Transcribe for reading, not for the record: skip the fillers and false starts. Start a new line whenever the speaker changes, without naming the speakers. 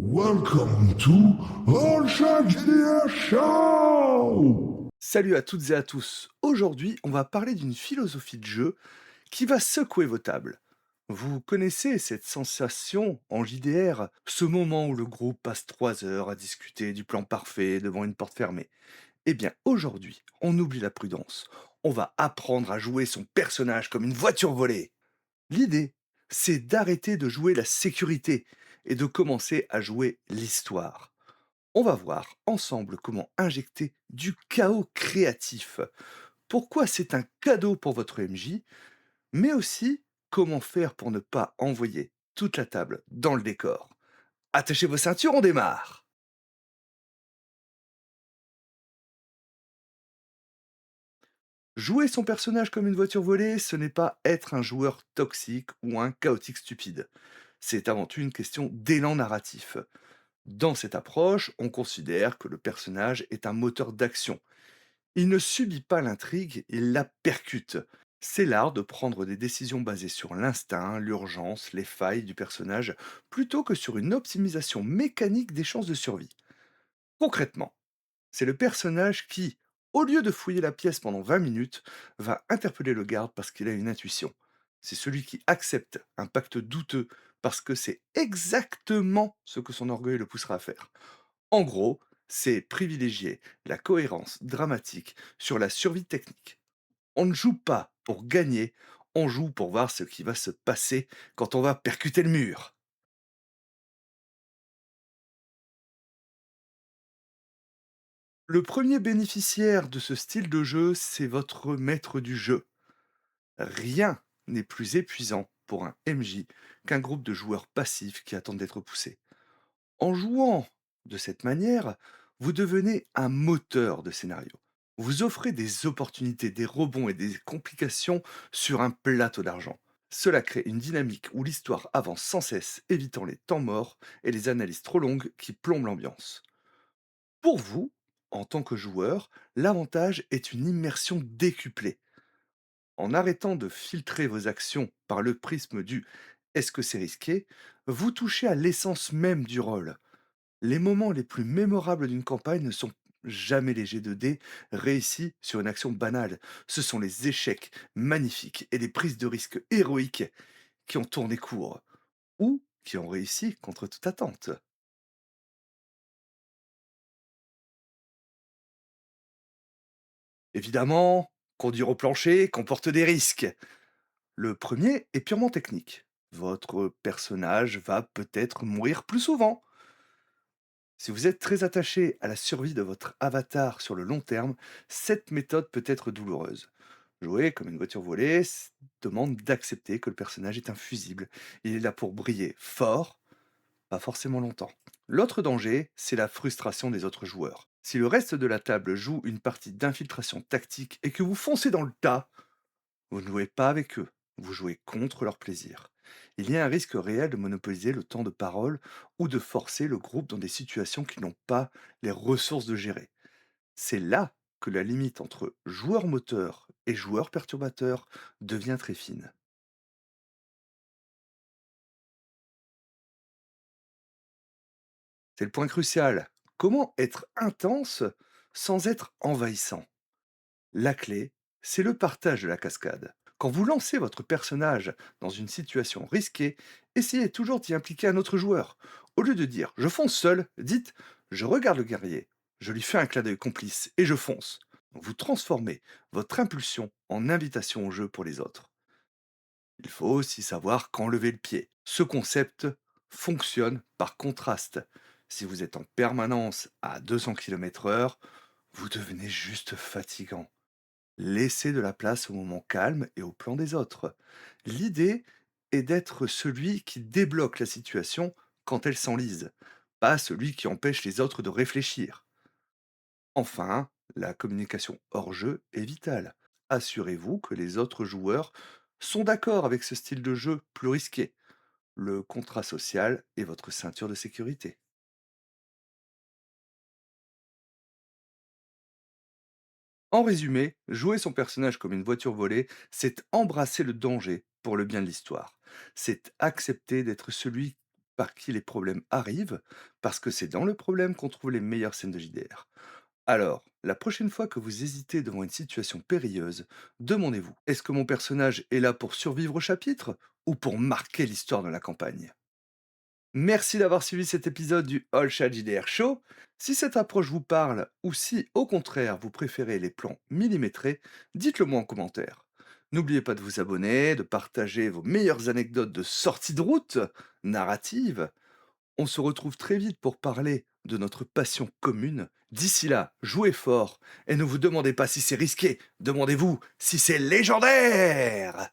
Welcome to Enchantment Show!
Salut à toutes et à tous. Aujourd'hui, on va parler d'une philosophie de jeu qui va secouer vos tables. Vous connaissez cette sensation en JDR, ce moment où le groupe passe 3 heures à discuter du plan parfait devant une porte fermée. Eh bien, aujourd'hui, on oublie la prudence. On va apprendre à jouer son personnage comme une voiture volée. L'idée, c'est d'arrêter de jouer la sécurité et de commencer à jouer l'histoire. On va voir ensemble comment injecter du chaos créatif. Pourquoi c'est un cadeau pour votre MJ, mais aussi comment faire pour ne pas envoyer toute la table dans le décor. Attachez vos ceintures, on démarre. Jouer son personnage comme une voiture volée, ce n'est pas être un joueur toxique ou un chaotique stupide. C'est avant tout une question d'élan narratif. Dans cette approche, on considère que le personnage est un moteur d'action. Il ne subit pas l'intrigue, il la percute. C'est l'art de prendre des décisions basées sur l'instinct, l'urgence, les failles du personnage, plutôt que sur une optimisation mécanique des chances de survie. Concrètement, c'est le personnage qui, au lieu de fouiller la pièce pendant 20 minutes, va interpeller le garde parce qu'il a une intuition. C'est celui qui accepte un pacte douteux parce que c'est exactement ce que son orgueil le poussera à faire. En gros, c'est privilégier la cohérence dramatique sur la survie technique. On ne joue pas pour gagner, on joue pour voir ce qui va se passer quand on va percuter le mur. Le premier bénéficiaire de ce style de jeu, c'est votre maître du jeu. Rien n'est plus épuisant pour un MJ qu'un groupe de joueurs passifs qui attendent d'être poussés. En jouant de cette manière, vous devenez un moteur de scénario. Vous offrez des opportunités, des rebonds et des complications sur un plateau d'argent. Cela crée une dynamique où l'histoire avance sans cesse, évitant les temps morts et les analyses trop longues qui plombent l'ambiance. Pour vous, en tant que joueur, l'avantage est une immersion décuplée. En arrêtant de filtrer vos actions par le prisme du est-ce que c'est risqué, vous touchez à l'essence même du rôle. Les moments les plus mémorables d'une campagne ne sont jamais les jets de dés réussis sur une action banale. Ce sont les échecs magnifiques et les prises de risques héroïques qui ont tourné court ou qui ont réussi contre toute attente. Évidemment, conduire au plancher comporte des risques. Le premier est purement technique. Votre personnage va peut-être mourir plus souvent. Si vous êtes très attaché à la survie de votre avatar sur le long terme, cette méthode peut être douloureuse. Jouer comme une voiture volée demande d'accepter que le personnage est infusible. Il est là pour briller fort, pas forcément longtemps. L'autre danger, c'est la frustration des autres joueurs. Si le reste de la table joue une partie d'infiltration tactique et que vous foncez dans le tas, vous ne jouez pas avec eux, vous jouez contre leur plaisir. Il y a un risque réel de monopoliser le temps de parole ou de forcer le groupe dans des situations qui n'ont pas les ressources de gérer. C'est là que la limite entre joueur moteur et joueur perturbateur devient très fine. C'est le point crucial. Comment être intense sans être envahissant? La clé, c'est le partage de la cascade. Quand vous lancez votre personnage dans une situation risquée, essayez toujours d'y impliquer un autre joueur. Au lieu de dire je fonce seul, dites je regarde le guerrier, je lui fais un clin d'œil complice et je fonce. Vous transformez votre impulsion en invitation au jeu pour les autres. Il faut aussi savoir quand lever le pied. Ce concept fonctionne par contraste. Si vous êtes en permanence à 200 km/h, vous devenez juste fatigant. Laissez de la place au moment calme et au plan des autres. L'idée est d'être celui qui débloque la situation quand elle s'enlise, pas celui qui empêche les autres de réfléchir. Enfin, la communication hors jeu est vitale. Assurez-vous que les autres joueurs sont d'accord avec ce style de jeu plus risqué. Le contrat social est votre ceinture de sécurité. En résumé, jouer son personnage comme une voiture volée, c'est embrasser le danger pour le bien de l'histoire. C'est accepter d'être celui par qui les problèmes arrivent, parce que c'est dans le problème qu'on trouve les meilleures scènes de JDR. Alors, la prochaine fois que vous hésitez devant une situation périlleuse, demandez-vous, est-ce que mon personnage est là pour survivre au chapitre ou pour marquer l'histoire de la campagne? Merci d'avoir suivi cet épisode du All Chat JDR Show. Si cette approche vous parle ou si au contraire vous préférez les plans millimétrés, dites-le moi en commentaire. N'oubliez pas de vous abonner, de partager vos meilleures anecdotes de sortie de route narrative. On se retrouve très vite pour parler de notre passion commune. D'ici là, jouez fort et ne vous demandez pas si c'est risqué, demandez-vous si c'est légendaire.